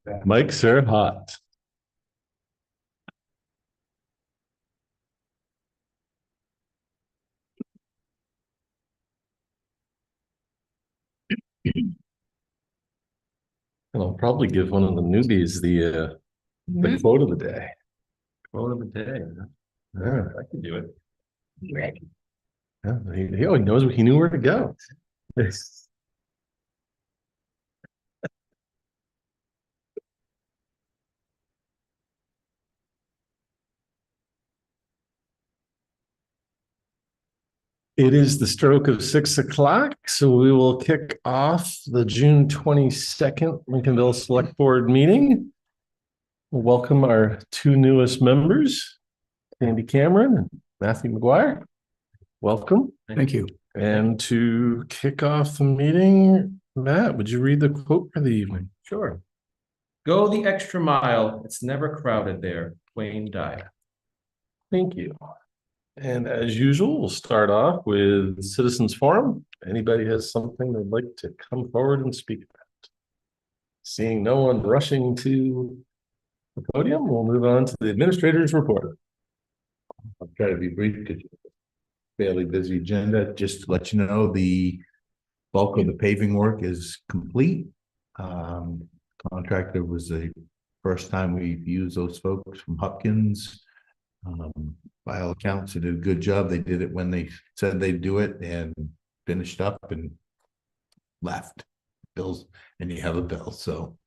Mics are hot. And I'll probably give one of the newbies the quote of the day. Quote of the day. Yeah, I can do it. Yeah, he knows he knew where to go. It is the stroke of 6 o'clock, so we will kick off the June 22nd Lincolnville Select Board meeting. We'll welcome our two newest members, Andy Cameron and Matthew McGuire. Welcome. Thank you. And to kick off the meeting, Matt, would you read the quote for the evening? Sure. Go the extra mile. It's never crowded there. Wayne Dyer. Thank you. And as usual, we'll start off with Citizens Forum. Anybody has something they'd like to come forward and speak about? Seeing no one rushing to the podium, we'll move on to the administrator's report. I'll try to be brief because it's a fairly busy agenda. Just to let you know, the bulk of the paving work is complete. Contractor was the first time we've used those folks from Hopkins. By all accounts, they did a good job. They did it when they said they'd do it and finished up and left. Bills, and you have a bill, so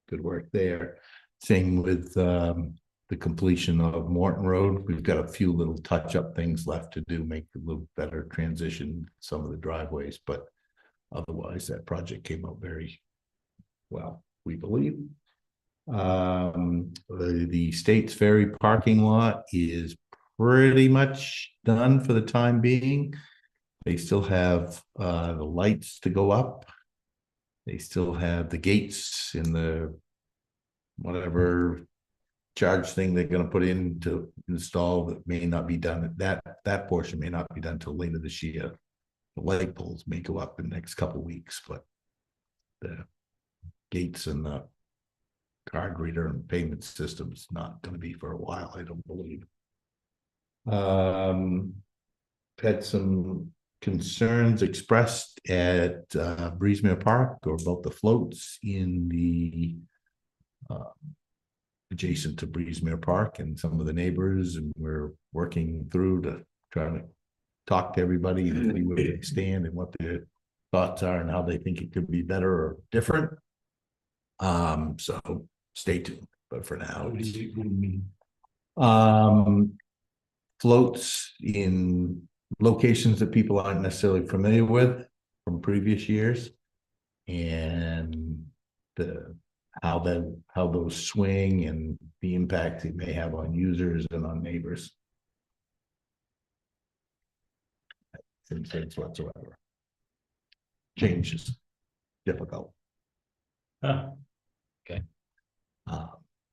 good work there. Same with the completion of Morton Road. We've got a few little touch-up things left to do, make a little better transition some of the driveways, but otherwise that project came out very well, we believe. The States Ferry parking lot is pretty much done for the time being. They still have the lights to go up. They still have the gates in the whatever charge thing they're going to put in to install that may not be done. That portion may not be done till later this year. The light poles may go up in the next couple of weeks, but the gates and the card reader and payment system is not going to be for a while, I don't believe. Had some concerns expressed at Breezemere Park or about the floats in the adjacent to Breezemere Park and some of the neighbors, and we're working through to try to talk to everybody and see where they stand and what their thoughts are and how they think it could be better or different. So stay tuned, but for now, floats in locations that people aren't necessarily familiar with from previous years, and how those swing and the impact it may have on users and on neighbors. Any sense whatsoever. Change is difficult. Okay.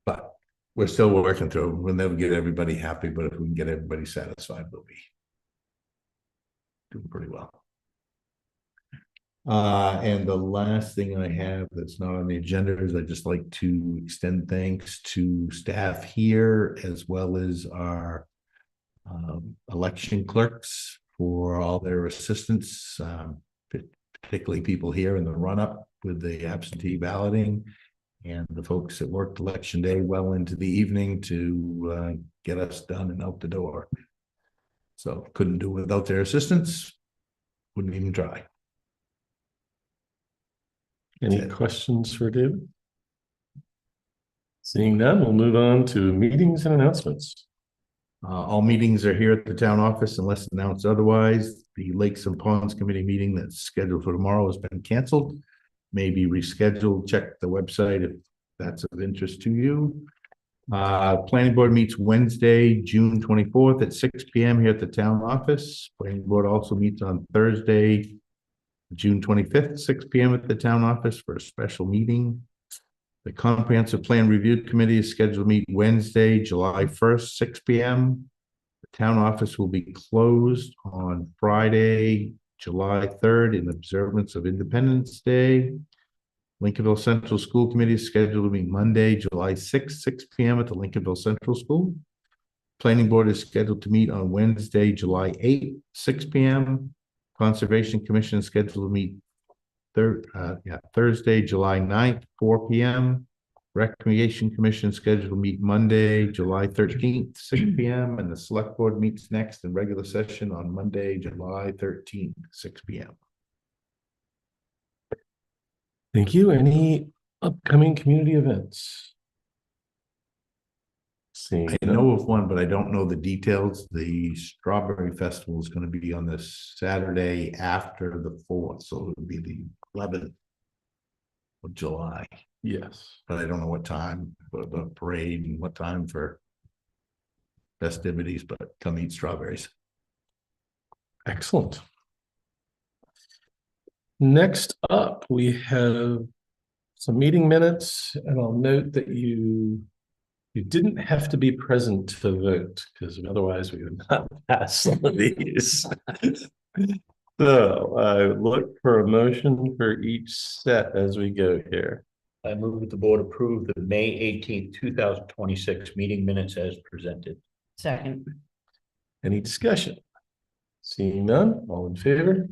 But we're still working through. We'll never get everybody happy, but if we can get everybody satisfied, we'll be doing pretty well. And the last thing I have that's not on the agenda is I'd just like to extend thanks to staff here as well as our election clerks for all their assistance, particularly people here in the run-up with the absentee balloting and the folks that worked election day well into the evening to get us done and out the door. So couldn't do it without their assistance. Wouldn't even try. Any questions for David? Seeing none, we'll move on to meetings and announcements. All meetings are here at the town office unless announced otherwise. The Lakes and Ponds Committee meeting that's scheduled for tomorrow has been canceled. May be rescheduled. Check the website if that's of interest to you. Planning board meets Wednesday, June 24th at 6 p.m. here at the town office. Planning board also meets on Thursday, June 25th, 6 p.m. at the town office for a special meeting. The Comprehensive Plan Review Committee is scheduled to meet Wednesday, July 1st, 6 p.m. The town office will be closed on Friday, July 3rd in observance of Independence Day. Lincolnville Central School Committee is scheduled to meet Monday, July sixth, 6 p.m. at the Lincolnville Central School. Planning Board is scheduled to meet on Wednesday, July 8th, 6 p.m. Conservation Commission is scheduled to meet Thursday, July 9th, 4 p.m. Recreation Commission scheduled to meet Monday, July 13th, 6 p.m. And the Select Board meets next in regular session on Monday, July 13th, 6 p.m. Thank you. Any upcoming community events? Seeing I know of one, but I don't know the details. The Strawberry Festival is going to be on this Saturday after the 4th, so it would be the 11th of July. yes. But I don't know what time for the parade and what time for festivities, but come eat strawberries. Excellent. Next up, we have some meeting minutes, and I'll note that you didn't have to be present to vote, because otherwise we would not pass some of these. So I look for a motion for each set as we go here. I move that the board approve the May 18th, 2026 meeting minutes as presented. Second. Any discussion? Seeing none, all in favor?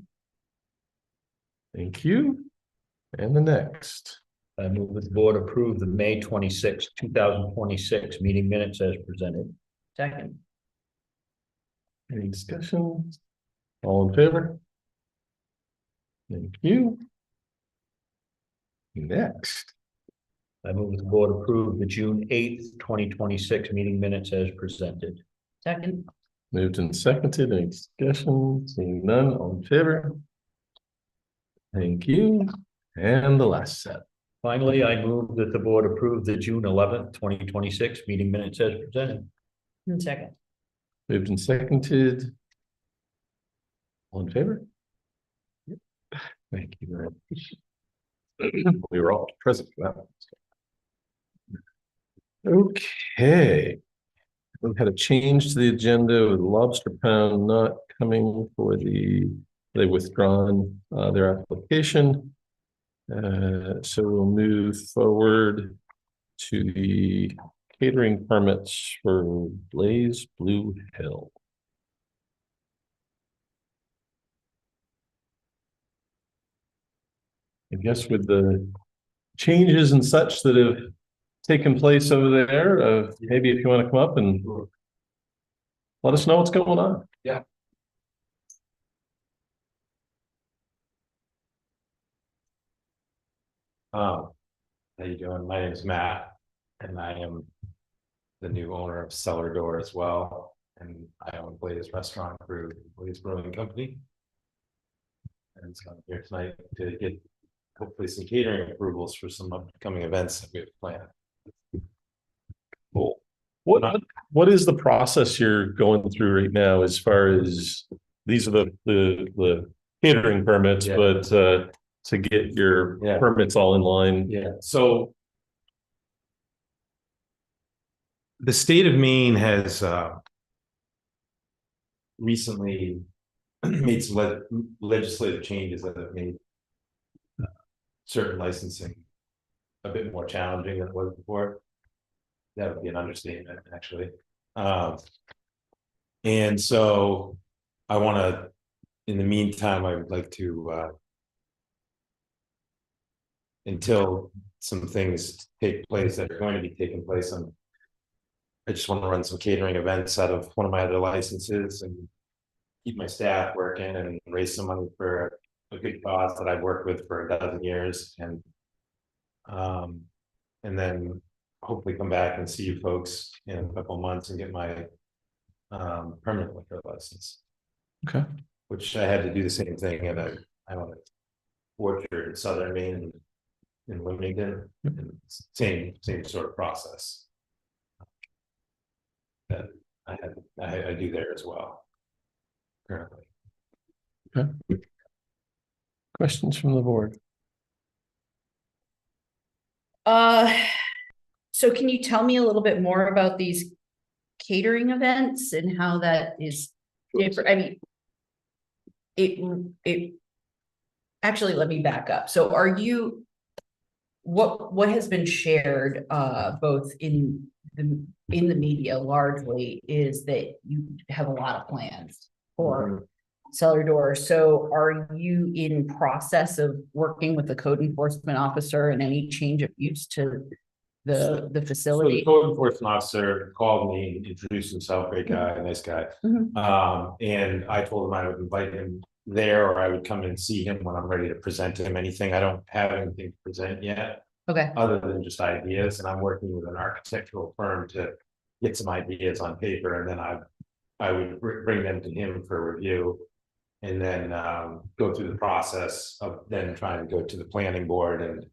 Thank you. And the next. I move that the board approve the May 26th, 2026 meeting minutes as presented. Second. Any discussion? All in favor? Thank you. Next. I move that the board approve the June 8th, 2026 meeting minutes as presented. Second. Moved and seconded. Any discussion? Seeing none, all in favor? Thank you. And the last set. Finally, I move that the board approve the June 11th, 2026 meeting minutes as presented. Second. Moved and seconded. All in favor? Yep. Thank you very much. We were all present for that. Okay. We've had a change to the agenda with Lobster Pound not coming for they've withdrawn their application. So we'll move forward to the catering permits for Blaze Blue Hill. I guess with the changes and such that have taken place over there, maybe if you want to come up and let us know what's going on. Yeah. How you doing? My name is Matt, and I am the new owner of Cellar Door as well, and I own Blaze Restaurant Brew, Blaze Brewing Company. And so I'm here tonight to get hopefully some catering approvals for some upcoming events that we have planned. Cool. What is the process you're going through right now as far as these are the catering permits, Yeah. but to get your Yeah. permits all in line? Yeah, so the state of Maine has recently made some legislative changes that have made certain licensing a bit more challenging than it was before. That would be an understatement, actually. And so I want to, in the meantime, I would like to until some things take place that are going to be taking place, and I just want to run some catering events out of one of my other licenses and keep my staff working and raise some money for a good cause that I've worked with for a dozen years, and then hopefully come back and see you folks in a couple of months and get my permanent liquor license. Okay. Which I had to do the same thing at a orchard in southern Maine in Wilmington, and same sort of process that I do there as well currently. Okay. Questions from the board? So can you tell me a little bit more about these catering events and how that is different? I mean, it actually, let me back up. So are you what has been shared, both in the media largely is that you have a lot of plans for cellar doors. So are you in process of working with the code enforcement officer and any change of use to the So the facility? code enforcement officer called me, introduced himself, great guy, nice guy. Mhm. And I told him I would invite him there, or I would come and see him when I'm ready to present to him anything. I don't have anything to present yet, Okay, other than just ideas, and I'm working with an architectural firm to get some ideas on paper, and then I would bring them to him for review. And then go through the process of then trying to go to the planning board, and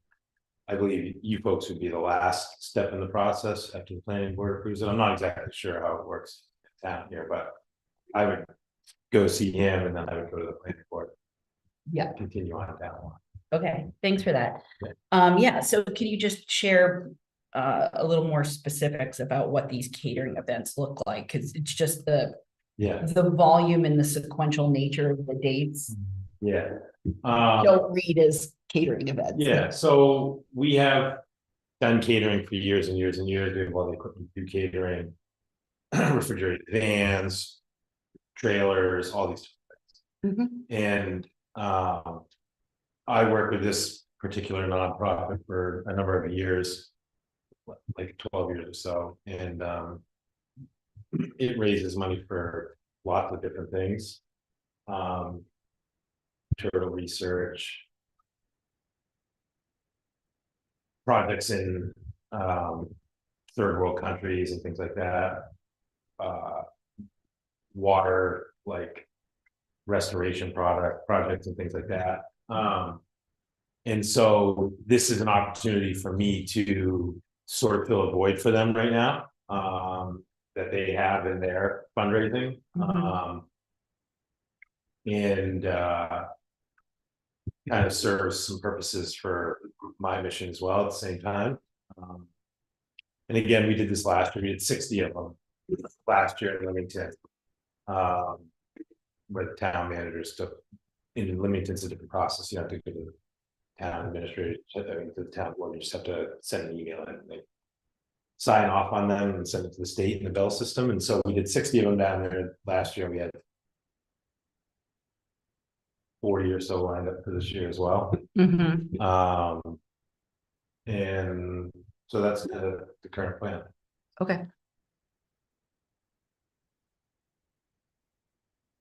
I believe you folks would be the last step in the process after the planning board approves it. I'm not exactly sure how it works down here, but I would go see him and then I would go to the planning board, yeah, continue on down the line. okay, thanks for that. Yeah. Yeah, so can you just share a little more specifics about what these catering events look like? Because it's just Yeah, the volume and the sequential nature of the dates yeah. don't read as catering events. Yeah, so we have done catering for years and years and years. We have all the equipment to do catering, refrigerated vans, trailers, all these Mhm. things. And I work with this particular nonprofit for a number of years, like 12 years or so, and it raises money for lots of different things. Turtle research, projects in third world countries and things like that. Water, like restoration projects and things like that. And so this is an opportunity for me to sort of fill a void for them right now, that they have in their fundraising. And kind of serves some purposes for my mission as well at the same time. And again, we did this last year. We did 60 of them last year in Leamington. Where the town managers took, in Leamington's a different process. You have to go to the town administrator, to the town board. You just have to send an email and they sign off on them and send it to the state and the Bell system. And so we did 60 of them down there last year. We had 40 or so lined up for this year as well. Mhm. And so that's the current plan. Okay.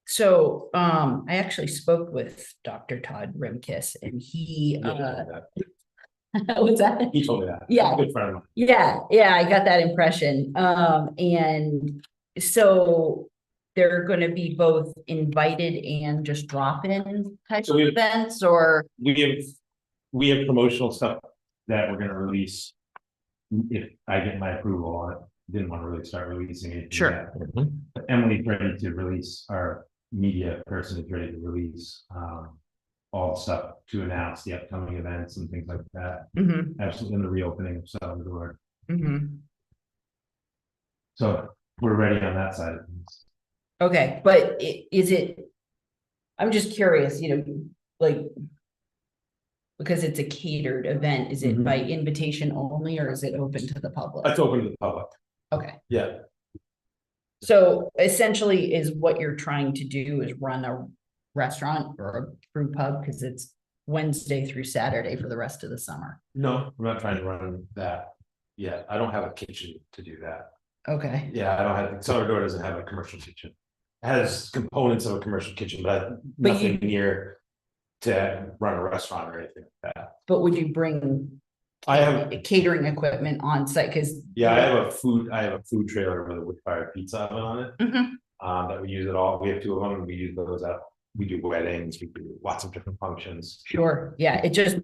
So, I actually spoke with Dr. Todd Rimkus and he, what's that? He told me that. Yeah. Good friend of mine. Yeah, I got that impression. And so they're gonna be both invited and just drop-in type So of we- events, or? We have promotional stuff that we're gonna release. If I get my approval on it, didn't want to really start releasing it. Sure. But Emily's ready to release, our media person is ready to release, all the stuff to announce the upcoming events and things like that. Mhm, Absolutely, in the reopening of Southern Door. mhm. So we're ready on that side of things. Okay, but is it, I'm just curious, like, because it's a catered event, is it by invitation only, or is it open to the public? That's open to the public. Okay, Yeah, so essentially is what you're trying to do is run a restaurant or a brew pub, because it's Wednesday through Saturday for the rest of the summer. no, I'm not trying to run that yet. I don't have a kitchen to do that. Okay, Yeah, I don't have, Southern Door doesn't have a commercial kitchen. It has components of a commercial kitchen, but But nothing near to run a restaurant or anything like that. but would you bring I have, catering equipment on site? Because yeah, I have a food trailer with a wood fired pizza oven on it. That we use it all. We have 2 of them and we use those up. We do weddings, we do lots of different functions. Sure, yeah, it just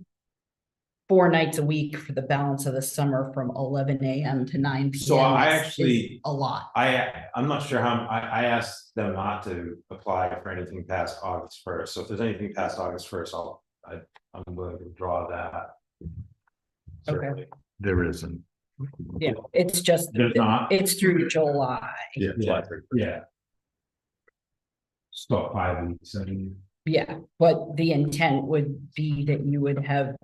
4 nights a week for the balance of the summer from 11 a.m. to 9 p.m. So I is actually- a lot. I'm not sure how, I asked them not to apply for anything past August 1st. So if there's anything past August 1st, I'm willing to draw that. Certainly. There isn't. Yeah, it's just, There's not. it's through July. Yeah. Yeah. Stop 5 weeks, I mean. Yeah, but the intent would be that you would have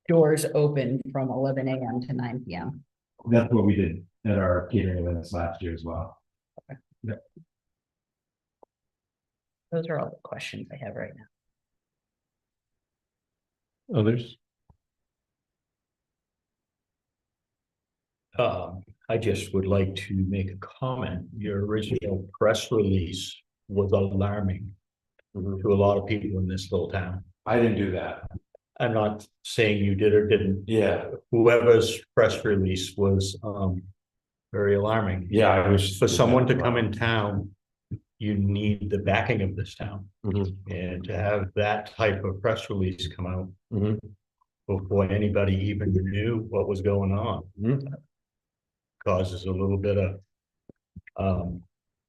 doors open from 11 AM to 9 PM. That's what we did at our catering events last year as well. Those are all the questions I have right now. Others? I just would like to make a comment. Your original press release was alarming to a lot of people in this little town. I didn't do that. I'm not saying you did or didn't. Yeah, Whoever's press release was, very alarming. yeah, I was. For someone to come in town, you need the backing of this town. Mhm. And to have that type of press release come out Mhm. before anybody even knew what was going on Mhm. causes a little bit of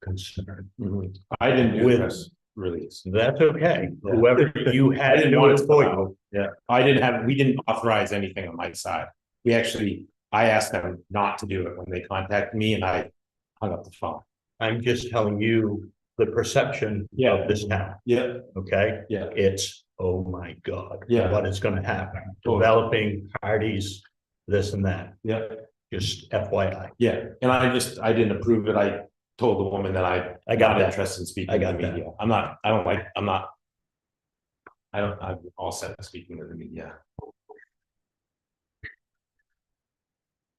concern. Mhm. I didn't do With- this release. That's okay. Yeah. Whoever you I had didn't do know it it's for for you. Yeah, we didn't authorize anything on my side. I asked them not to do it when they contacted me and I hung up the phone. I'm just telling you the perception Yeah. of this town, Yeah, okay? yeah, It's, oh my God. Yeah. What is gonna happen? Totally. Developing parties, this and that, yeah, just FYI. yeah. And I didn't approve it. I told the woman that I got not that. interested in speaking I to got the that. media. I'm all set with speaking to the media.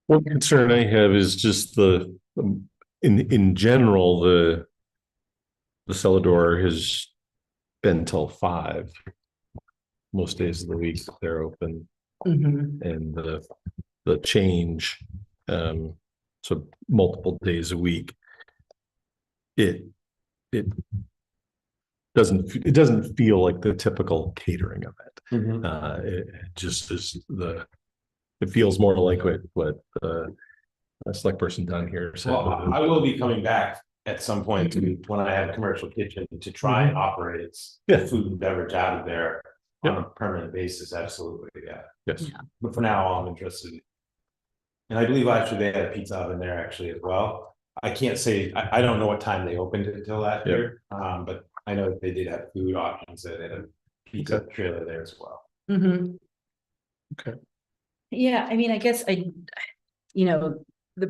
One concern I have is just in general, the cellar door has been till 5. Most days of the week they're open, and the change, so multiple days a week. It doesn't feel like the typical catering event. It just is it feels more like what a select person down here said. Well, I will be coming back at some point when I have a commercial kitchen to try and operate its Yeah. food and beverage out of there Yep. on a permanent basis, absolutely, yeah. Yes. But for now, all I'm interested in. And I believe actually they had a pizza oven there actually as well. I can't say, I don't know what time they opened it until last Yep. year, but I know that they did have food options, they had a pizza trailer there as well. Okay. Yeah, I mean, I guess the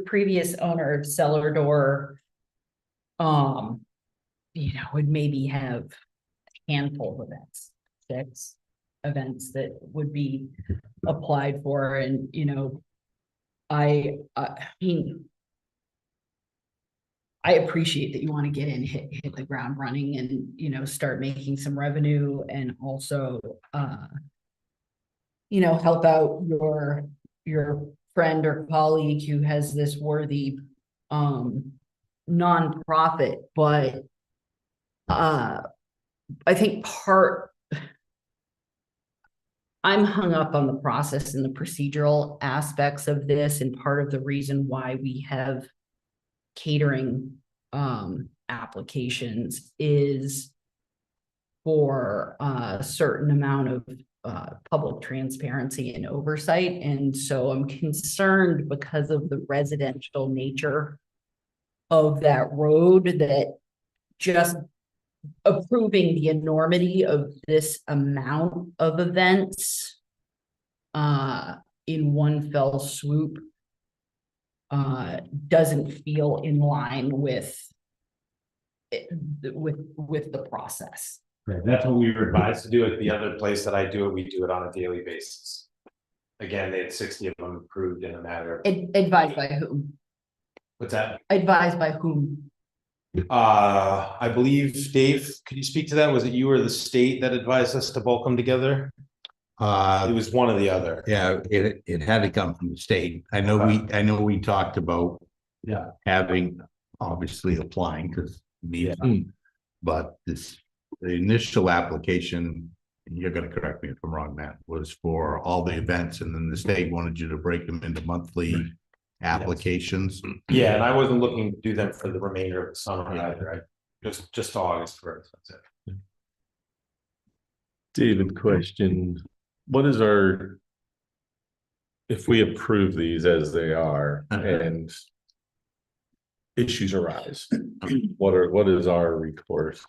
previous owner of Cellar Door, would maybe have a handful of events, 6 events that would be applied for, and, I mean, I appreciate that you want to get in, hit the ground running and, start making some revenue and also, help out your friend or colleague who has this worthy, nonprofit, but, I think I'm hung up on the process and the procedural aspects of this, and part of the reason why we have catering applications is for a certain amount of public transparency and oversight. And so I'm concerned because of the residential nature of that road, that just approving the enormity of this amount of events in one fell swoop doesn't feel in line with the process. Right, that's what we were advised to do at the other place that I do it, we do it on a daily basis. Again, they had 60 of them approved in a matter of, Advised by whom? what's that? Advised by whom? I believe, Dave, could you speak to that? Was it you or the state that advised us to bulk them together? It was one or the other. Yeah, it had to come from the state. I know we talked about. Yeah. Having, obviously applying because Yeah. but the initial application, and you're gonna correct me if I'm wrong, Matt, was for all the events, and then the state wanted you to break them into monthly applications. Yeah, and I wasn't looking to do them for the remainder of the summer either, just August 1st, that's it. David, question, what is if we approve these as they are and issues arise, what is our recourse?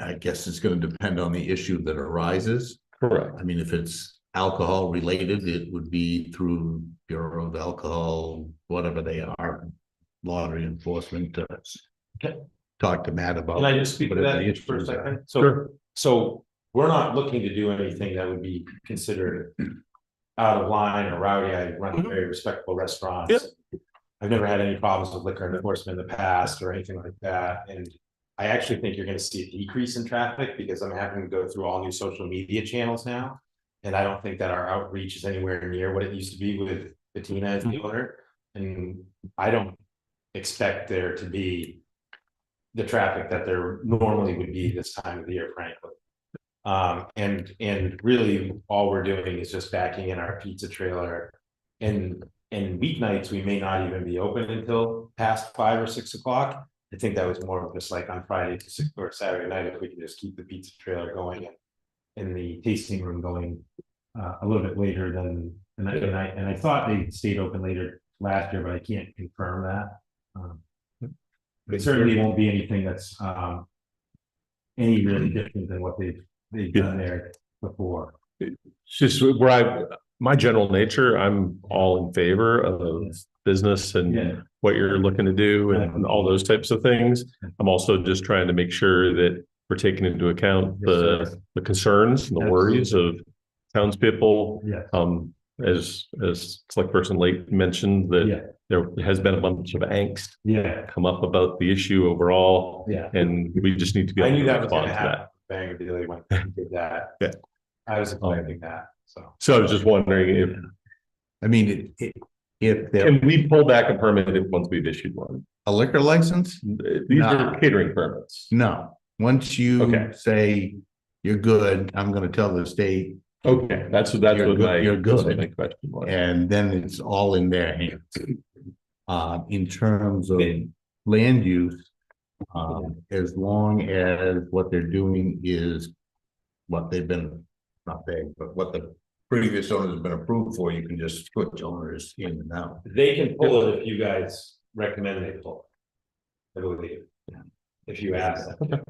I guess it's gonna depend on the issue that arises. Correct. I mean, if it's alcohol related, it would be through Bureau of Alcohol, whatever they are, lottery enforcement. Talk to Matt about. Can I just speak to whatever the that for a issues are. second? So we're not looking to do anything that would be considered out of line or rowdy. I run very respectable restaurants. Yep. I've never had any problems with liquor enforcement in the past or anything like that, and I actually think you're gonna see a decrease in traffic because I'm having to go through all new social media channels now. And I don't think that our outreach is anywhere near what it used to be with Bettina as the owner, and I don't expect there to be the traffic that there normally would be this time of the year, frankly. And really all we're doing is just backing in our pizza trailer. And weeknights, we may not even be open until past 5 or 6 o'clock. I think that was more of just like on Friday to 6 or Saturday night, if we can just keep the pizza trailer going and the tasting room going a little bit later than, and I thought they stayed open later last year, but I can't confirm that. It certainly won't be anything that's any really different than what they've done there before. It's just where my general nature, I'm all in favor of business and what you're looking to do and all those types of things. I'm also just trying to make sure that we're taking into account the concerns and the worries of townspeople. Yes. As select person late mentioned that there has been a bunch of angst come up about the issue overall. And we just need to be I able knew to that was respond gonna to happen. that. Bang, really when we did that. Yeah. I was expecting that, so. So I was just wondering if, I mean, if there can we pull back a permit once we've issued one? a liquor license, These are catering permits. no. Once you Okay. say you're good, I'm gonna tell the state, Okay, that's You're what good- you're that's what good. my question was. and then it's all in their hands. In terms of land use, as long as what they're doing is what they've been, not they, but what the previous owner has been approved for, you can just switch owners in and out. They can pull it if you guys recommend they pull it. I believe. If you ask them.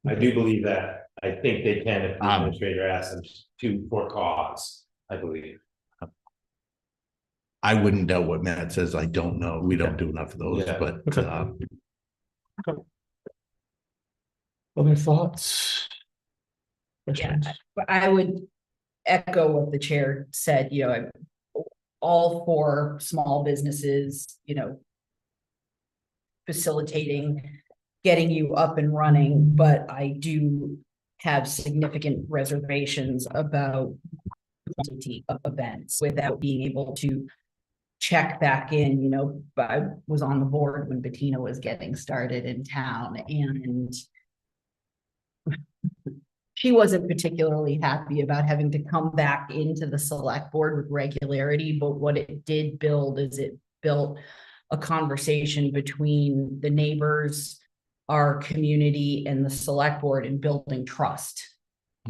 I do believe that. I think they can if the administrator asks them to for cause, I believe. I wouldn't doubt what Matt says. I don't know. We don't do enough of those, Yeah. but Other thoughts? Yeah, Questions? I would echo what the chair said, I'm all for small businesses, facilitating, getting you up and running, but I do have significant reservations about quantity of events without being able to check back in, I was on the board when Bettina was getting started in town, and she wasn't particularly happy about having to come back into the select board with regularity, but what it did build is it built a conversation between the neighbors, our community, and the select board in building trust.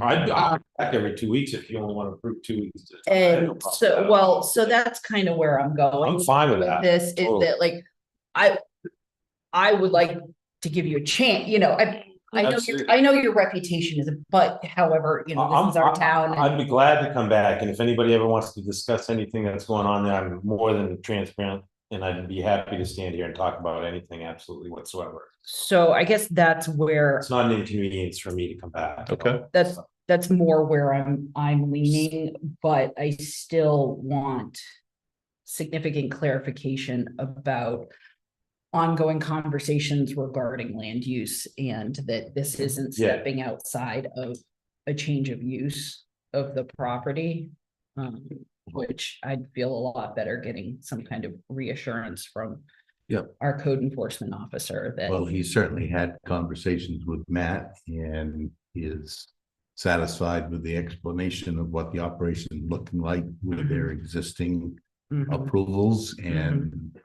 I'd back every 2 weeks if you only want to approve 2 weeks. And so that's kind of where I'm going. I'm fine with that. This is Totally. that, like, I would like to give you a chance, I know your reputation is, but however, this is our town. I'd be glad to come back, and if anybody ever wants to discuss anything that's going on there, I'm more than transparent. And I'd be happy to stand here and talk about anything absolutely whatsoever. So I guess that's where, It's not an inconvenience for me to come back. Okay. that's more where I'm leaning, but I still want significant clarification about ongoing conversations regarding land use, and that this isn't Yeah. stepping outside of a change of use of the property. Which I'd feel a lot better getting some kind of reassurance from our code enforcement officer that. well, he certainly had conversations with Matt and is satisfied with the explanation of what the operation is looking like with their existing Mhm. approvals and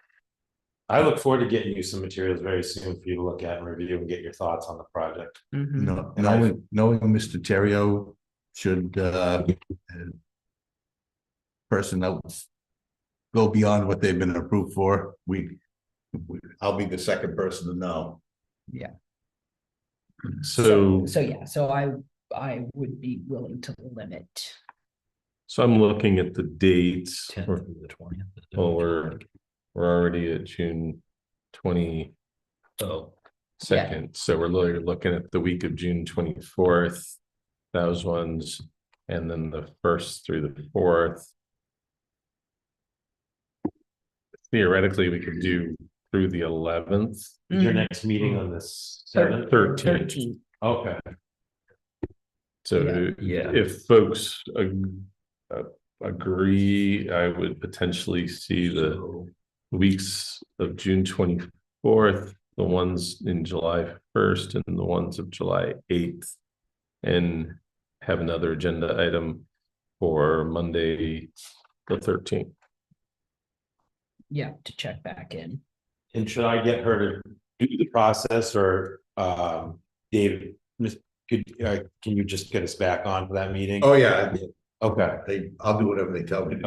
I look forward to getting you some materials very soon for you to look at and review and get your thoughts on the project. Mhm. knowing Mr. Terrio should person else go beyond what they've been approved for, I'll be the second person to know. So So yeah, so I would be willing to limit So I'm looking at the dates. 10th We're- through the 20th. Well, we're already at June 22nd. Oh, So we're looking at the week of June 24th. Those ones, and then the 1st through the 4th. Theoretically, we could do through the 11th. Is your Mhm. next meeting on this 7th? 13th. 13. Okay, So Yeah. if folks agree, I would potentially see the so weeks of June 24th, the ones in July 1st, and the ones of July 8th. And have another agenda item for Monday, the 13th. Yeah, to check back in. and should I get her to do the process or, David, can you just get us back on for that meeting? Oh, yeah, Okay. I'll do whatever they tell me to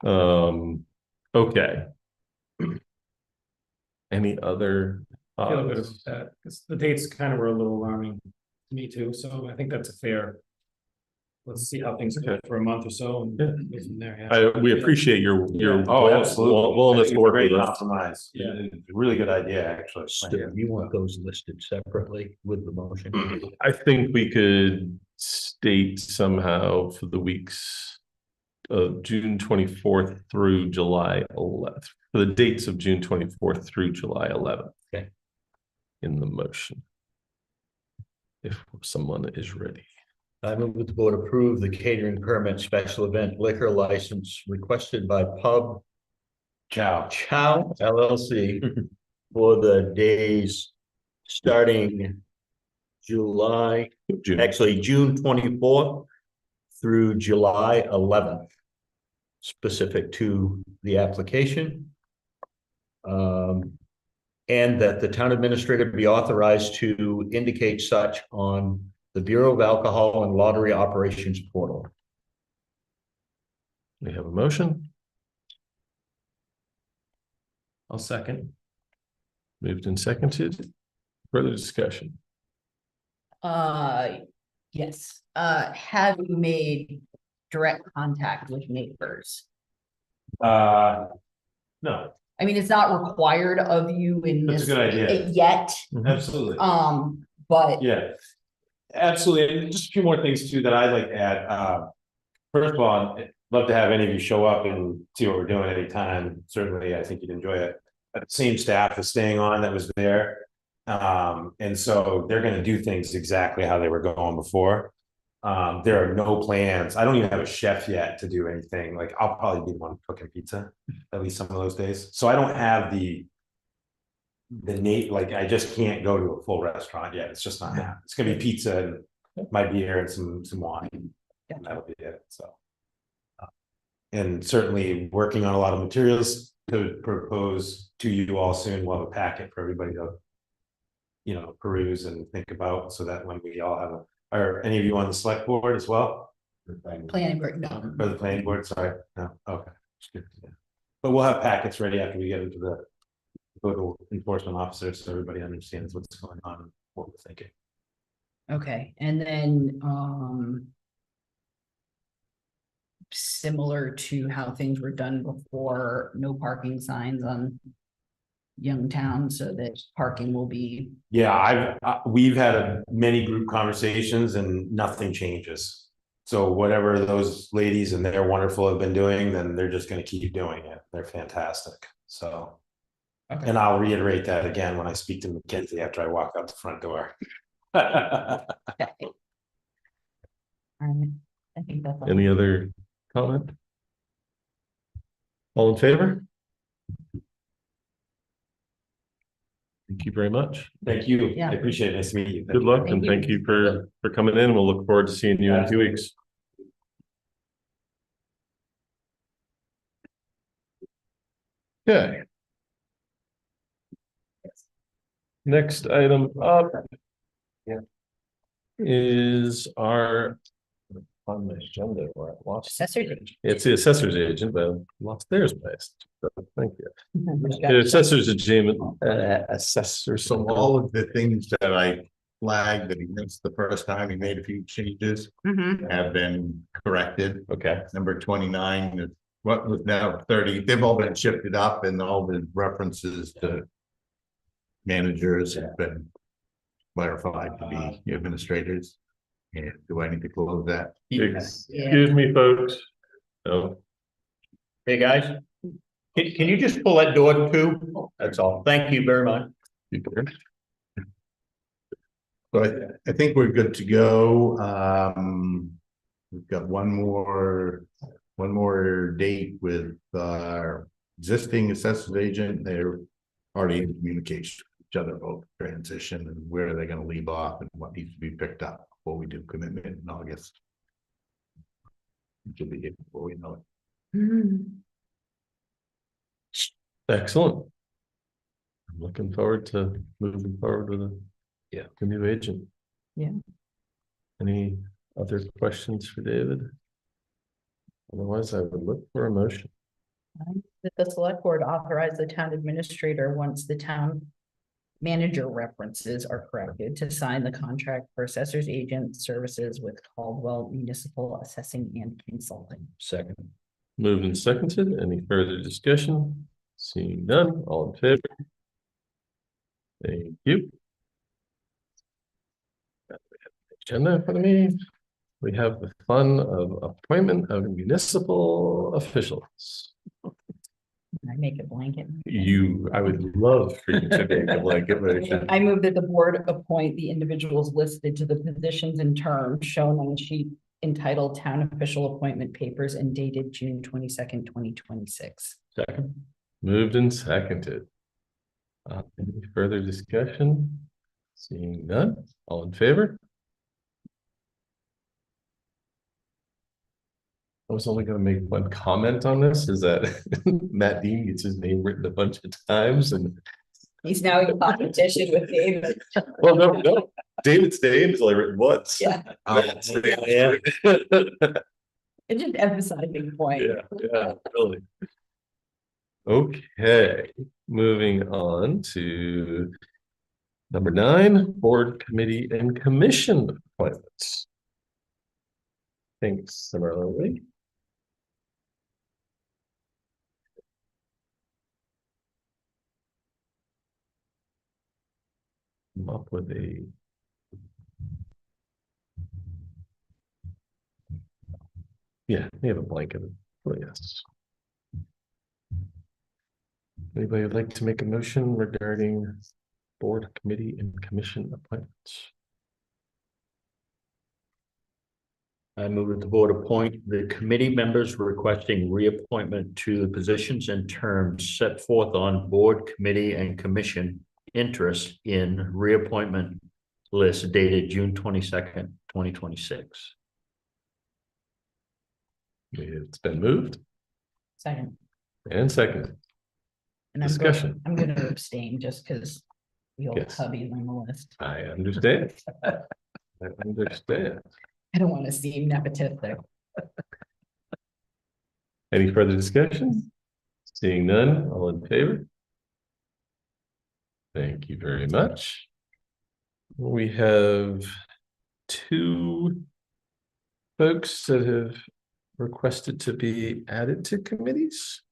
do. Okay. Any other? Feel good thoughts? about that, because the dates kind of were a little alarming to me too, so I think that's a fair. Let's see how things go Okay. for a month or so and Yeah. go from there, yeah. We appreciate your Oh, absolutely. willingness to work with Great us. compromise. Yeah. It's a really good idea, actually. so you want those listed separately with the motion? I think we could state somehow for the weeks of June 24th through July 11th, for the dates of June 24th through July 11th. Okay. In the motion. If someone is ready. I move that the board approve the catering permit special event liquor license requested by Pub Ciao. Chow LLC for the days starting July, June. actually June 24th through July 11th, specific to the application. And that the town administrator be authorized to indicate such on the Bureau of Alcohol and Lottery Operations portal. We have a motion, I'll second. moved and seconded. Further discussion. Yes, have you made direct contact with neighbors? No, I mean, it's not required of you in That's this. a good idea. Yet, absolutely. but. Yeah, absolutely. And just a few more things too that I'd like to add. First of all, I'd love to have any of you show up and see what we're doing anytime. Certainly, I think you'd enjoy it. But the same staff is staying on that was there. And so they're gonna do things exactly how they were going before. There are no plans. I don't even have a chef yet to do anything. Like I'll probably be the one cooking pizza, at least some of those days. So I don't have the like I just can't go to a full restaurant yet. It's just not happening. It's gonna be pizza and my beer and some wine. And that'll be it. So. And certainly working on a lot of materials to propose to you all soon. We'll have a packet for everybody to, peruse and think about so that when we all have are any of you on the select board as well? Planning board, no. For the planning board, sorry, no, okay. It's good, yeah. But we'll have packets ready after we get into the total enforcement officers, so everybody understands what's going on and what we're thinking. Okay, and then, similar to how things were done before, no parking signs on Youngtown, so that parking will be, Yeah, we've had many group conversations and nothing changes. So whatever those ladies and they're wonderful have been doing, then they're just gonna keep doing it. They're fantastic, so. Okay. And I'll reiterate that again when I speak to Mackenzie after I walk out the front door. okay. I think that's. all. Any other comment? All in favor? Thank you very much. Thank you, Yeah. I appreciate it, nice to meet you. Good luck and Thank thank you for coming in. We'll look forward to seeing you in 2 weeks. Okay. Next item up. Is our. On my agenda where I lost. Assessor's It's the assessor's agent, but I lost theirs place. So thank you. The agent. assessor's agent, assessor, So all of the things that I flag that he missed the first time. He made a few changes, Mhm. have been corrected. Okay. Number 29 is what was now 30. They've all been shifted up and all the references to managers have been clarified to be administrators. And do I need to close that? Excuse me, folks. Oh, Hey, guys, can you just pull that door too? That's all. Thank you very much. You good? So I think we're good to go. We've got one more date with our existing assessors agent. They're already in communication with each other about transition and where they're gonna leave off and what needs to be picked up before we do commitment in August. It should be here before we know it. Mhm. excellent. I'm looking forward to moving forward with the new agent. Yeah. Any other questions for David? Otherwise, I would look for a motion. That the select board authorize the town administrator, once the town manager references are corrected, to sign the contract for assessor's agent services with Caldwell Municipal Assessing and Consulting. Second. Moved and seconded. Any further discussion? Seeing none, all in favor? Thank you. Agenda for the meeting. We have the fun of appointment of municipal officials. Can I make a blanket? I would love for you to make a blanket motion. I move that the board appoint the individuals listed to the positions and terms shown on the sheet entitled Town Official Appointment Papers and dated June 22nd, 2026. Second. Moved and seconded. Any further discussion? Seeing none, all in favor? I was only gonna make one comment on this, is that Matt Dean gets his name written a bunch of times and, He's now in competition with David. well, no, David's name is only written once. Yeah, Matt's name- it's just emphasizing point. Yeah, really. Okay, moving on to number 9, board, committee, and commission appointments. Thanks, similarly. Come up with a we have a blanket. Yes. Anybody would like to make a motion regarding board, committee, and commission appointments? I move that the board appoint the committee members requesting reappointment to the positions and terms set forth on board, committee, and commission interest in reappointment list dated June 22nd, 2026. It's been moved Second. and seconded. And I'm Discussion. I'm gonna abstain just because the old Yes. hubby's on the list. I understand. I understand. I don't want to seem nepotistic. Any further discussion? Seeing none, all in favor? Thank you very much. We have 2 folks that have requested to be added to committees.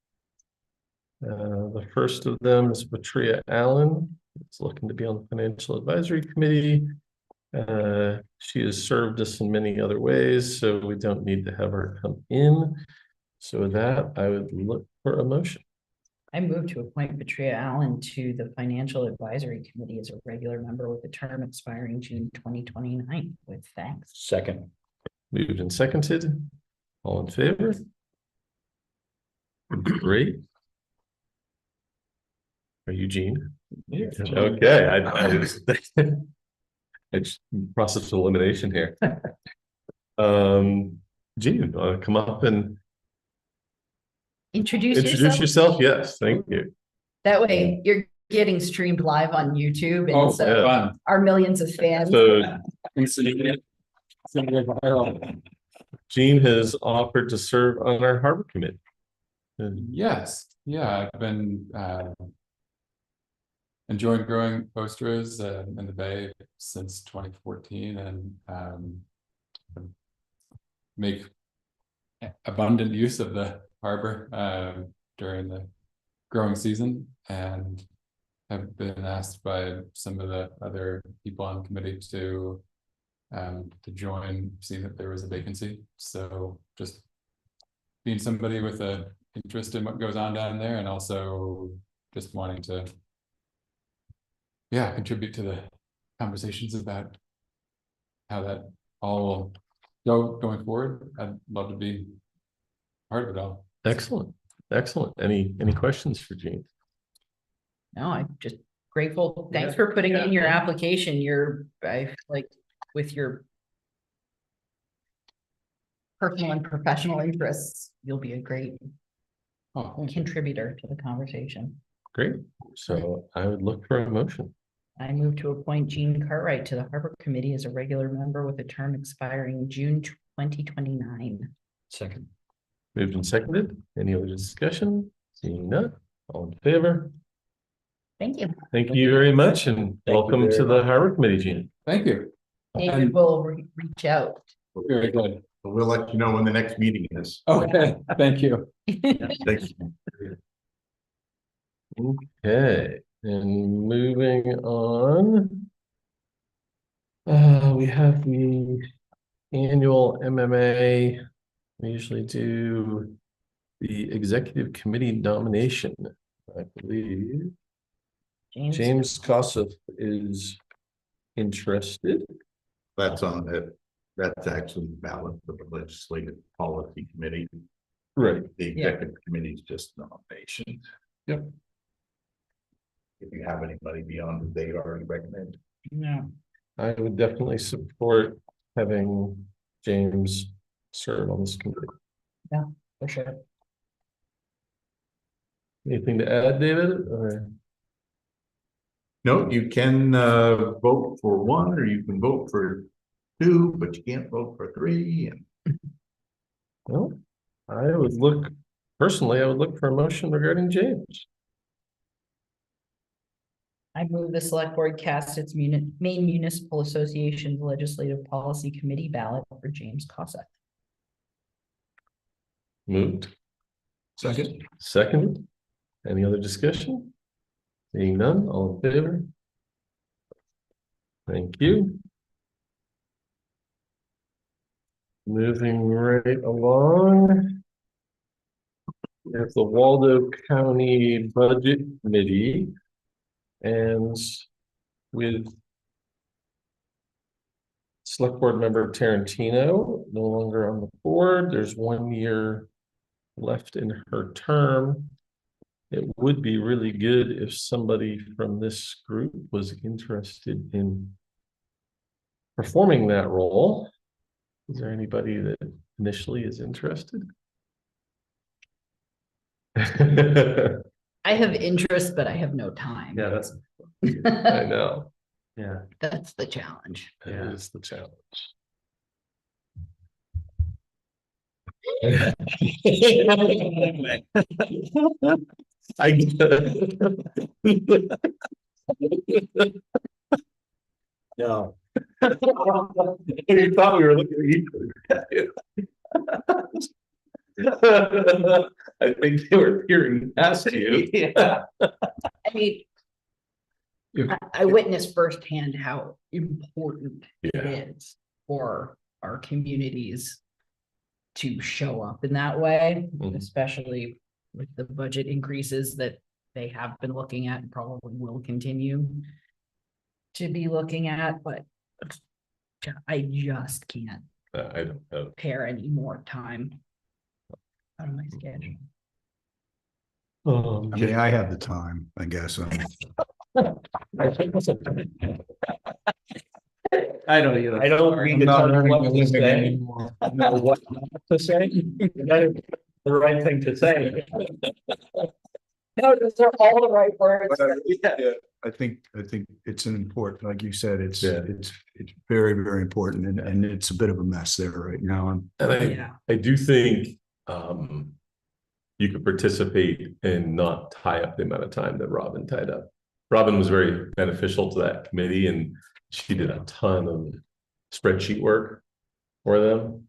The first of them is Patria Allen. It's looking to be on the Financial Advisory Committee. She has served us in many other ways, so we don't need to have her come in. So with that, I would look for a motion. I move to appoint Patria Allen to the Financial Advisory Committee as a regular member with a term expiring June 2029 with thanks. Second. Moved and seconded. All in favor? Great. Are you Gene? Okay, I just process of elimination here. Gene, come up and Introduce introduce yourself. yourself. Yes, thank you. That way you're getting streamed live on YouTube Oh, and so yeah. our millions of fans. So Gene has offered to serve on our harbor committee. And Yes, yeah, I've been enjoyed growing oysters in the bay since 2014 and make abundant use of the harbor during the growing season, and have been asked by some of the other people on the committee to join, seeing that there was a vacancy. So just being somebody with a interest in what goes on down there, and also just wanting to contribute to the conversations about how that all will go going forward. I'd love to be part of it all. Excellent, excellent. Any questions for Gene? No, I'm just grateful. Thanks Yeah. for putting in your Yeah. application. I feel like with your personal and professional interests, you'll be a great Oh, thank you. contributor to the conversation. Great. So I would look for a motion. I move to appoint Jean Cartwright to the Harbor Committee as a regular member with a term expiring June 2029. Second. Moved and seconded. Any other discussion? Seeing none, all in favor? Thank you. Thank you very much and you welcome very to the Harbor Committee, Gene. Thank you. David will reach out. Very good. We'll let you know when the next meeting is. Okay, thank you. Thanks. Okay, and moving on. We have the annual MMA. We usually do the executive committee nomination. I believe James Kossoff is interested. That's on it. That's actually valid for the legislative policy committee. Right. The executive committee is just nomination. Yep. If you have anybody beyond what they already recommend. No. I would definitely support having James serve on this committee. For sure. Anything to add, David? Or No, you can vote for one or you can vote for two, but you can't vote for three. And no? I would look, personally, I would look for a motion regarding James. I move the select board cast its Maine Municipal Association Legislative Policy Committee ballot for James Kossoff. Moved. second, Second. Any other discussion? Seeing none, all in favor? Thank you. Moving right along. We have the Waldo County Budget Committee. And with Select Board Member Tarantino no longer on the board, there's 1 year left in her term. It would be really good if somebody from this group was interested in performing that role. Is there anybody that initially is interested? I have interest, but I have no time. Yeah, that's, I know. Yeah. That's the challenge. That is the challenge. I No. You thought we were looking at each other. I think they were peering past you. I mean, If- I witnessed firsthand how important it Yeah. is for our communities to show up in that way, Mhm. especially with the budget increases that they have been looking at and probably will continue to be looking at, but I just can't I don't know. pair any more time out of my schedule. I mean, I have the time, I guess. I don't either. I don't mean to tell you what to say. No, What not to say. That is the right thing to say. No, those are all the right words. I think it's an important, like you said, it's Yeah. very, very important and it's a bit of a mess there right now. And Yeah, I do think you could participate and not tie up the amount of time that Robin tied up Robin was very beneficial to that committee and she did a ton of spreadsheet work for them.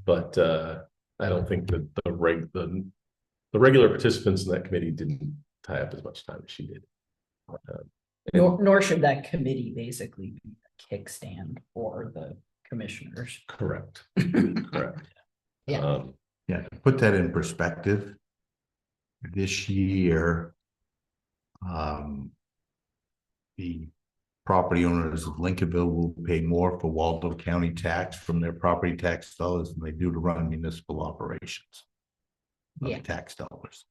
But I don't think that the regular participants in that committee didn't tie up as much time as she did. Nor should that committee basically be a kickstand for the commissioners. Correct. Correct. Yeah. Yeah, to put that in perspective. This year. The property owners of Lincolnville will pay more for Waldo County tax from their property tax dollars than they do to run municipal operations. of Yeah. Tax dollars.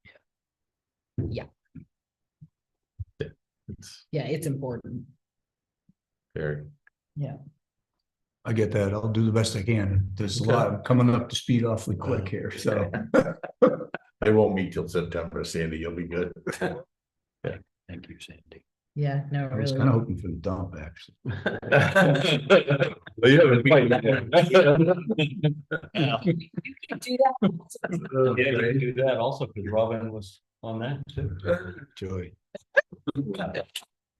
It's Yeah, it's important. very, I get that. I'll do the best I can. There's a lot I'm coming up to speed awfully quick here, so. They won't meet till September, Sandy, you'll be good. Thank you, Sandy. Yeah, no, I was really. kind of hoping for the dump, actually. well, you haven't quite yet. Do that. Yeah, you do that also because Robin was on that too. Joy.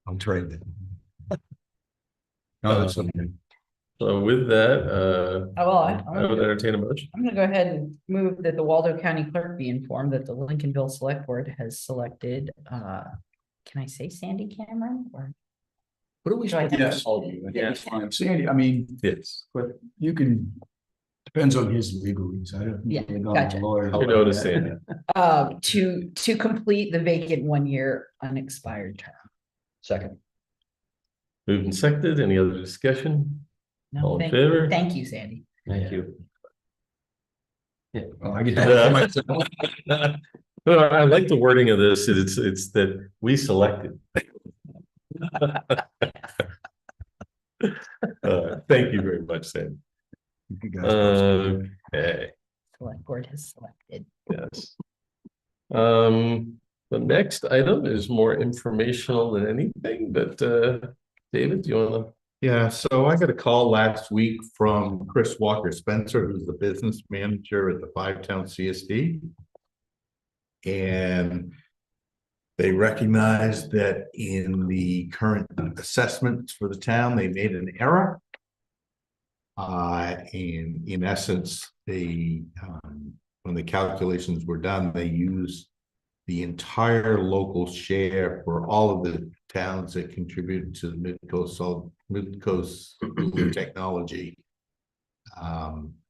I'm trained. No, that's okay. So with that, Oh, well, I would entertain a motion. I'm gonna go ahead and move that the Waldo County Clerk be informed that the Lincolnville Select Board has selected, can I say Sandy Cameron or? What do we? Do I have to- Yes. Yeah. That's fine. Sandy, I mean, Yes. but you can, depends on his legalese. I don't. Yeah, I'm not a gotcha. lawyer. You notice, Sandy. To complete the vacant 1-year unexpired term. Second. Moved and seconded. Any other discussion? No, All in thank- favor? Thank you, Sandy. Thank you. Well, I get to. No, I like the wording of this. It's that we selected. Thank you very much, Sam. You guys- Okay, Select Board has selected. yes. The next item is more informational than anything, but David, do you want to? Yeah, so I got a call last week from Chris Walker Spencer, who's the business manager at the Five Town CSD. And they recognized that in the current assessments for the town, they made an error. And in essence, they, when the calculations were done, they used the entire local share for all of the towns that contributed to the Midcoast technology.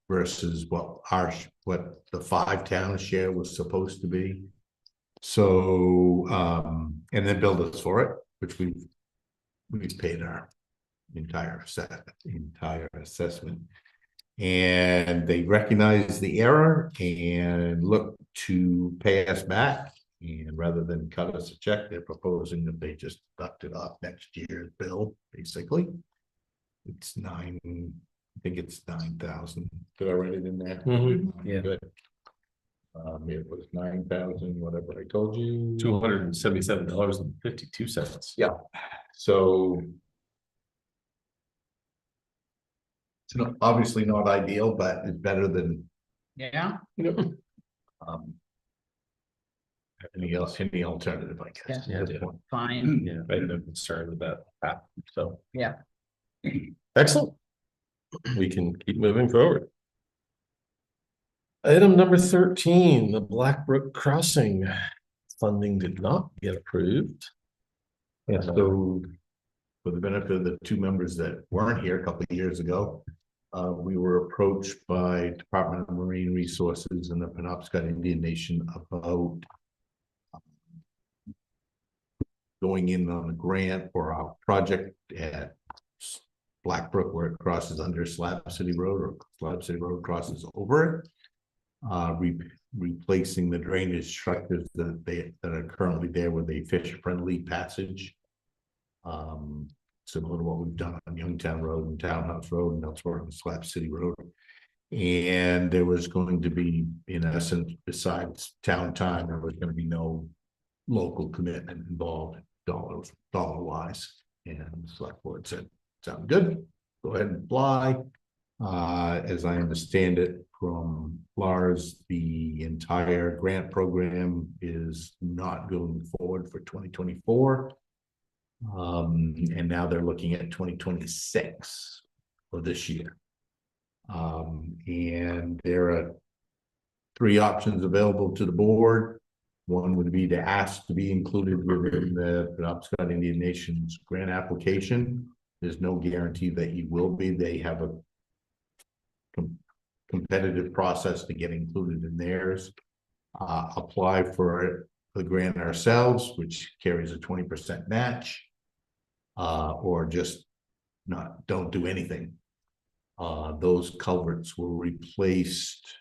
Versus what the 5 town share was supposed to be. So, and then billed us for it, which we've paid our entire assessment. And they recognized the error and looked to pay us back. And rather than cut us a check, they're proposing that they just deduct it off next year's bill, basically. It's I think it's 9,000. Did I write it in there? Yeah. Good. It was 9,000, whatever I told you. $277.52. Yeah. So. It's obviously not ideal, but it's better than, Yeah. any alternative, I guess. Yeah. at this point. Fine. Yeah, I have no concern about that, so. Yeah. Excellent. We can keep moving forward. Item number 13, the Blackbrook Crossing funding did not get approved. Yeah, so for the benefit of the 2 members that weren't here a couple of years ago, we were approached by Department of Marine Resources and the Penobscot Indian Nation about going in on a grant for our project at Blackbrook, where it crosses under Slab City Road, or Slab City Road crosses over it. Replacing the drainage structures that are currently there with a fish-friendly passage. Similar to what we've done on Youngtown Road and Townhouse Road and elsewhere on Slab City Road. And there was going to be, in essence, besides town time, there was going to be no local commitment involved, dollar wise. And the select board said, sound good, go ahead and apply. As I understand it from Lars, the entire grant program is not going forward for 2024. And now they're looking at 2026 for this year. And there are 3 options available to the board. One would be to ask to be included within the Penobscot Indian Nation's grant application. There's no guarantee that you will be. They have a competitive process to get included in theirs. Apply for the grant ourselves, which carries a 20% match. Or just don't do anything. Those culverts were replaced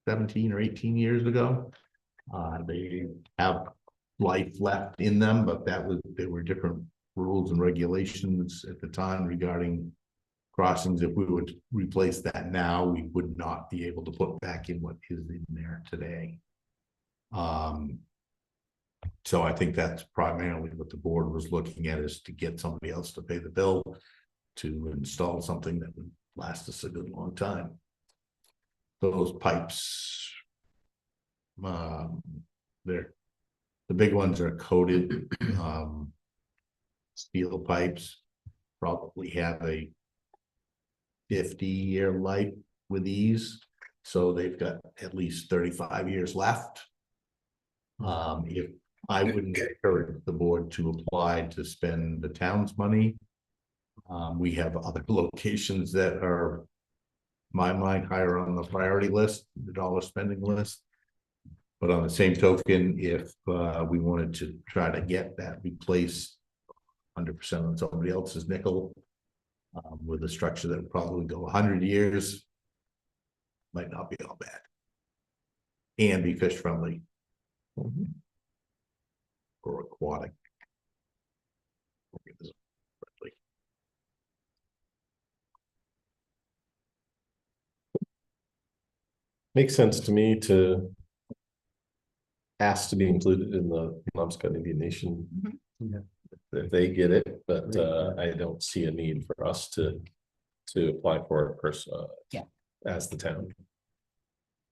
17 or 18 years ago. They have life left in them, but there were different rules and regulations at the time regarding crossings. If we would replace that now, we would not be able to put back in what is in there today. So I think that's primarily what the board was looking at, is to get somebody else to pay the bill to install something that would last us a good long time. Those pipes, the big ones are coated steel pipes, probably have a 50-year life with ease, so they've got at least 35 years left. If I wouldn't encourage the board to apply to spend the town's money, we have other locations that are, in my mind, higher on the priority list, the dollar spending list. But on the same token, if we wanted to try to get that replaced 100% on somebody else's nickel, with a structure that would probably go 100 years, might not be all bad, and be fish friendly. Or aquatic. Makes sense to me to ask to be included in the Penobscot Indian Nation. If they get it, but I don't see a need for us to apply for it as the town.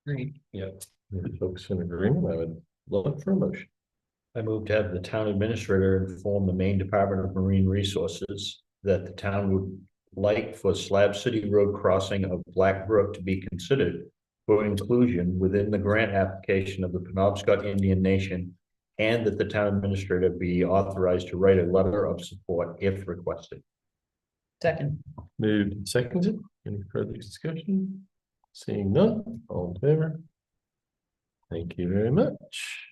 Agreed. Yeah, if folks in agreement, I would look for a motion. I move to have the town administrator inform the Maine Department of Marine Resources that the town would like for Slab City Road crossing of Black Brook to be considered for inclusion within the grant application of the Penobscot Indian Nation, and that the town administrator be authorized to write a letter of support if requested. Second. Moved and seconded. Any further discussion? Seeing none, all in favor? Thank you very much.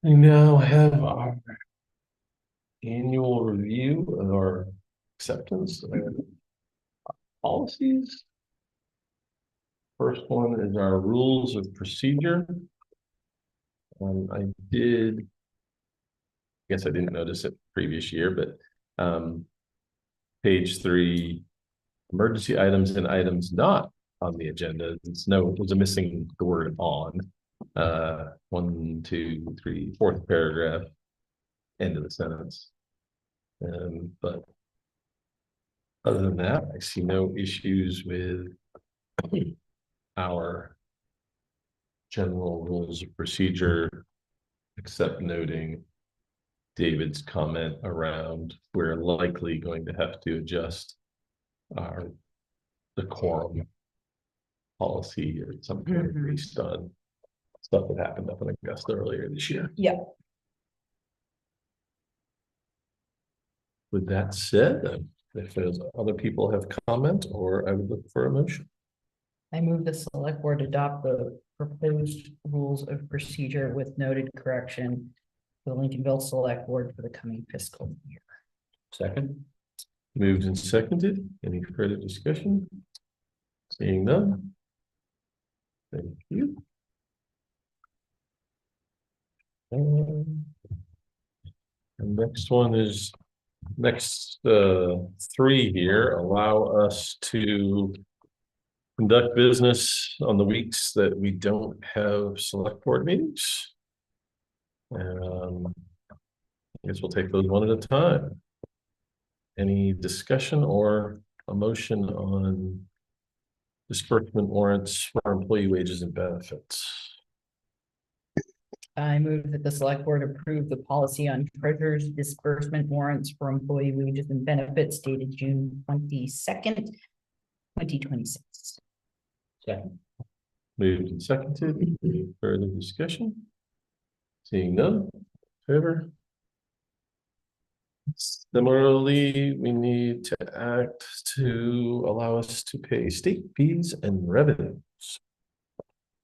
We now have our annual review of our acceptance of policies. First one is our rules of procedure. I guess I didn't notice it previous year, but page 3, emergency items and items not on the agenda. It was a missing the word on. 1, 2, 3, 4th paragraph, end of the sentence. But other than that, I see no issues with our general rules of procedure, except noting David's comment around we're likely going to have to adjust the quorum policy or something based on stuff that happened up in Augusta earlier this year. Yeah. With that said, if there's other people have comment, or I would look for a motion. I move the select board adopt the proposed rules of procedure with noted correction for the Lincolnville Select Board for the coming fiscal year. Second. Moved and seconded. Any further discussion? Seeing none. Thank you. And next one is next 3 here allow us to conduct business on the weeks that we don't have select board meetings. I guess we'll take those one at a time. Any discussion or a motion on disbursement warrants for employee wages and benefits. I move that the select board approve the policy on treasurer's disbursement warrants for employee wages and benefits dated June 22nd, 2026. Second. Moved and seconded. Any further discussion? Seeing none. Favor? Similarly, we need to act to allow us to pay state fees and revenues.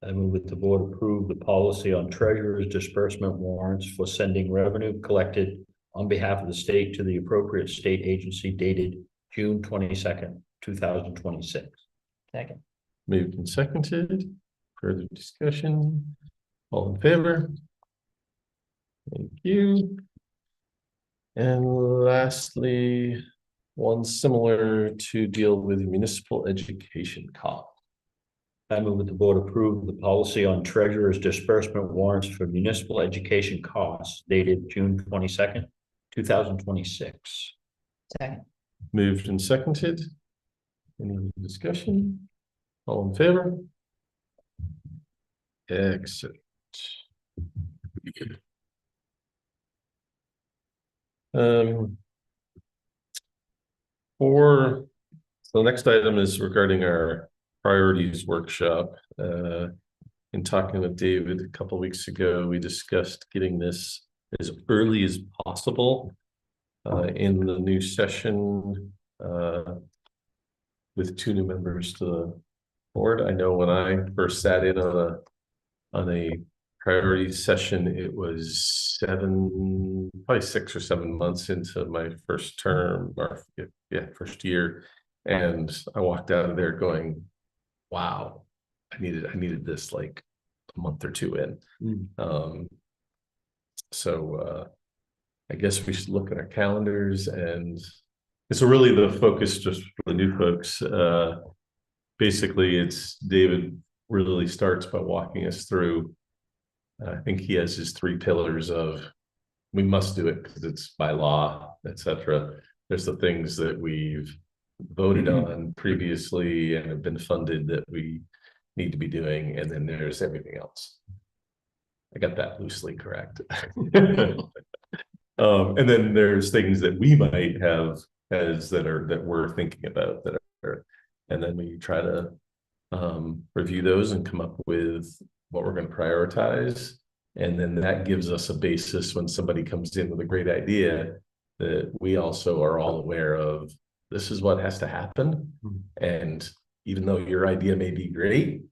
I move that the board approve the policy on treasurer's disbursement warrants for sending revenue collected on behalf of the state to the appropriate state agency dated June 22nd, 2026. Second. Moved and seconded. Further discussion? All in favor? Thank you. And lastly, one similar to deal with municipal education costs. I move that the board approve the policy on treasurer's disbursement warrants for municipal education costs dated June 22nd, 2026. Second. Moved and seconded. Any discussion? All in favor? Excellent. So the next item is regarding our priorities workshop. In talking with David a couple weeks ago, we discussed getting this as early as possible in the new session with 2 new members to the board. I know when I first sat in on a priority session, it was probably 6 or 7 months into my first term, or first year, and I walked out of there going, wow, I needed this like a month or 2 in. So I guess we should look at our calendars, and so really the focus, just for the new folks, basically it's David really starts by walking us through. I think he has his 3 pillars of we must do it because it's by law, etc. There's the things that we've voted on previously and have been funded that we need to be doing, and then there's everything else. I got that loosely correct. And then there's things that we might have that we're thinking about and then we try to review those and come up with what we're going to prioritize, and then that gives us a basis when somebody comes in with a great idea that we also are all aware of. This is what has to happen, and even though your idea may be great,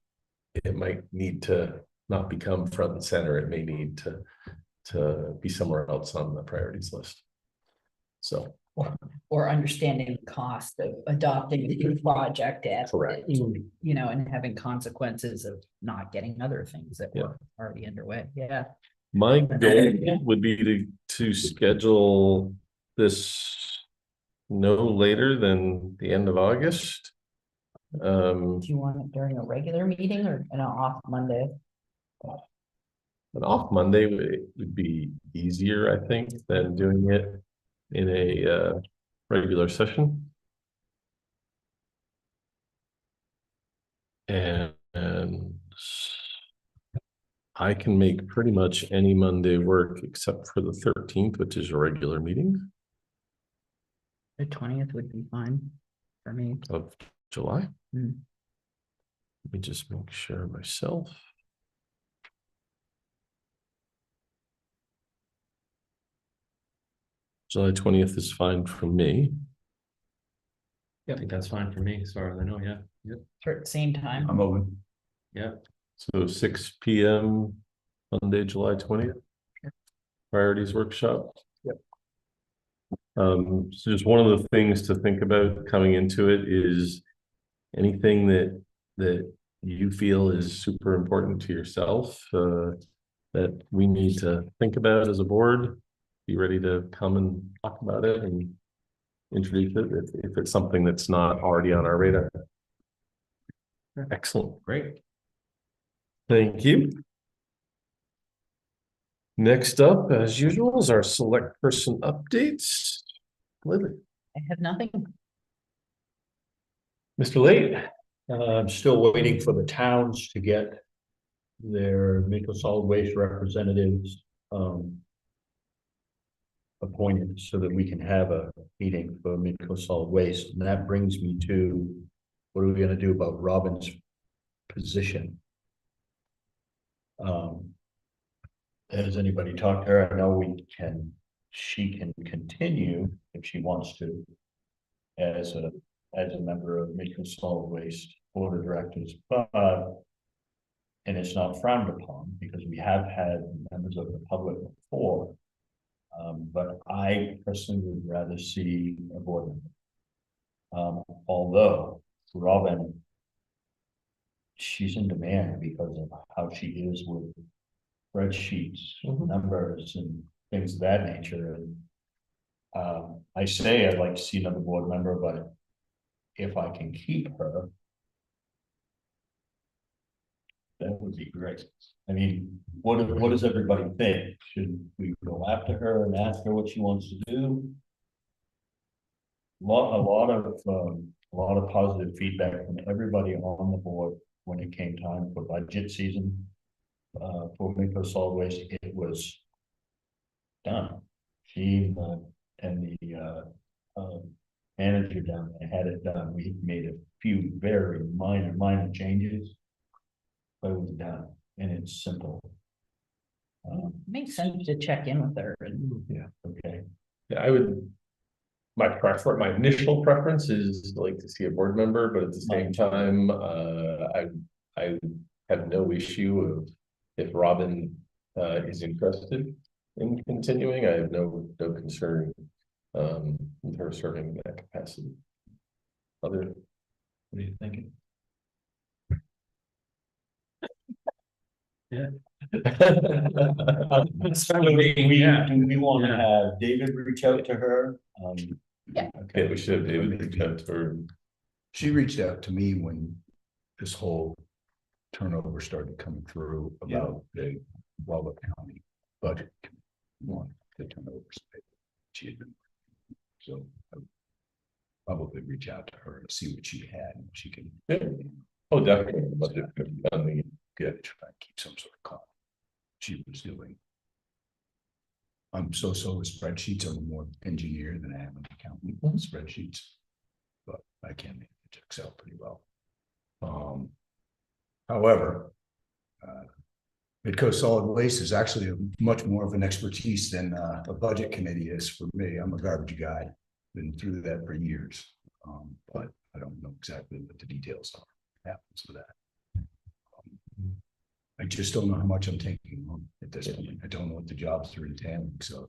it might need to not become front and center. It may need to be somewhere else on the priorities list. So, or understanding the cost of adopting a new project as, correct. you know, and having consequences of not getting other things that were already underway. Yeah. My goal would be to schedule this no later than the end of August. Do you want it during a regular meeting or an off Monday? An off Monday would be easier, I think, than doing it in a regular session. And I can make pretty much any Monday work except for the 13th, which is a regular meeting The 20th would be fine for me. of July. Mm. Let me just make sure myself. July 20th is fine for me. Yeah, I think that's fine for me, as far as I know, yeah. For same time. I'm open. So 6 p.m. Monday, July 20th. Priorities workshop. Yep. So just one of the things to think about coming into it is anything that you feel is super important to yourself that we need to think about as a board. Be ready to come and talk about it and introduce it if it's something that's not already on our radar. Excellent. Great. Thank you. Next up, as usual, is our select person updates. Lily. I have nothing. Mr. Late. I'm still waiting for the towns to get their Midco Solid Waste representatives, appointed so that we can have a meeting for Midco Solid Waste. And that brings me to, what are we gonna do about Robin's position? Has anybody talked to her? I know she can continue if she wants to as a member of Midco Solid Waste Board of Directors, but and it's not frowned upon because we have had members of the public before. But I personally would rather see a board member. Although Robin, she's in demand because of how she is with spreadsheets, numbers and things of that nature. And I say I'd like to see another board member, but if I can keep her, that would be great. I mean, what does everybody think? Should we go after her and ask her what she wants to do? A lot of positive feedback from everybody on the board when it came time for budget season. For Midco Solid Waste, it was done. She and the manager down there had it done. We made a few very minor changes, but it was done and it's simple. Makes sense to check in with her and. Yeah. Okay. Yeah, my initial preference is like to see a board member, but at the same time, I have no issue of if Robin is interested in continuing. I have no concern with her serving in that capacity. What are you thinking? Yeah. Do we want to have David reach out to her? Yeah. Okay, we should have David reach out to her. She reached out to me when this whole turnover started coming through about the Waldo County budget. Wanted to turn over space. She had been. So I would probably reach out to her to see what she had and she can. Oh, definitely. Good, try and keep some sort of calm. She was doing. I'm so with spreadsheets. I'm more engineer than I am an accountant on spreadsheets. But I can manage Excel pretty well. However, Midco Solid Waste is actually much more of an expertise than a budget committee is for me. I'm a garbage guy, been through that for years. But I don't know exactly what the details are. What happens with that. I just don't know how much I'm taking on at this point. I don't know what the jobs are entailing, so.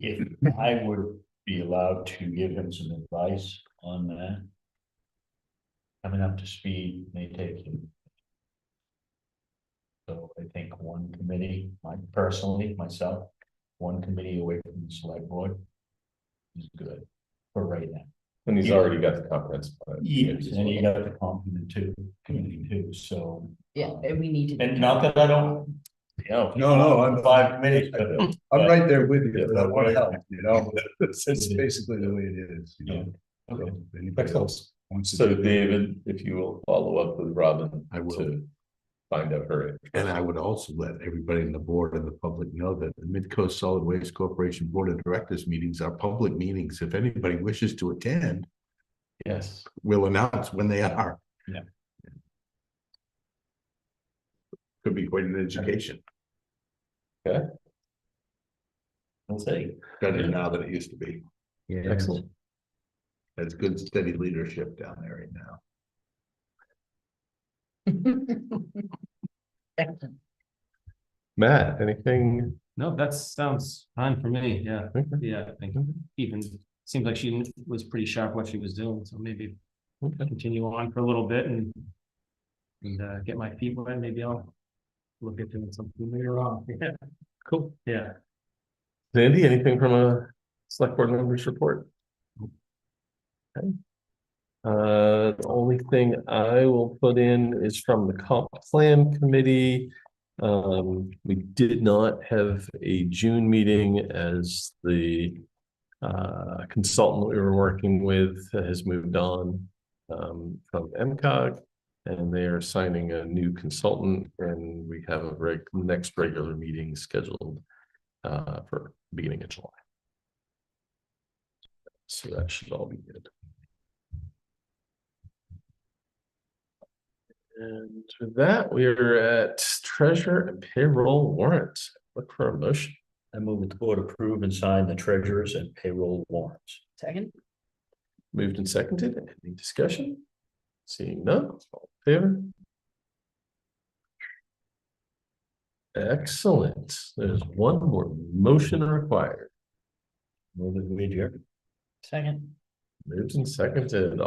If I would be allowed to give him some advice on that. Coming up to speed may take him. So I think one committee, myself, one committee away from the select board is good for right now. And he's already got the comprehensive plan. Yes, and you got the committee too, so. Yeah, and we need to. And not that I don't, No, I'm five committees. I'm right there with you, but I want to help, it's basically the way it is, So if anybody else wants to. So David, if you will follow up with Robin. I will. To find out her interest. And I would also let everybody in the board and the public know that the Midco Solid Waste Corporation Board of Directors meetings are public meetings. If anybody wishes to attend, Yes. we'll announce when they are. Yeah. Could be quite an education. Let's see. Better now than it used to be. Yeah. Excellent. That's good, steady leadership down there right now. Matt, anything? No, that sounds fine for me. Yeah. Okay. Yeah, I think even seems like she was pretty sharp what she was doing, so maybe continue on for a little bit and get my feet wet. Maybe I'll look at doing something later on. Yeah. Cool. Yeah. Sandy, anything from a select board member's report? Okay. The only thing I will put in is from the comp plan committee. We did not have a June meeting as the consultant we were working with has moved on. from MCOG. And they are signing a new consultant, and we have a next regular meeting scheduled for beginning of July. So that should all be good. And with that, we are at treasurer and payroll warrants. Look for a motion. I move that the board approve and sign the treasurers and payroll warrants. Second, Moved and seconded. Any discussion? Seeing none, all in favor? Excellent. There's one more motion required. Move that we adjourn. second. Moved and seconded.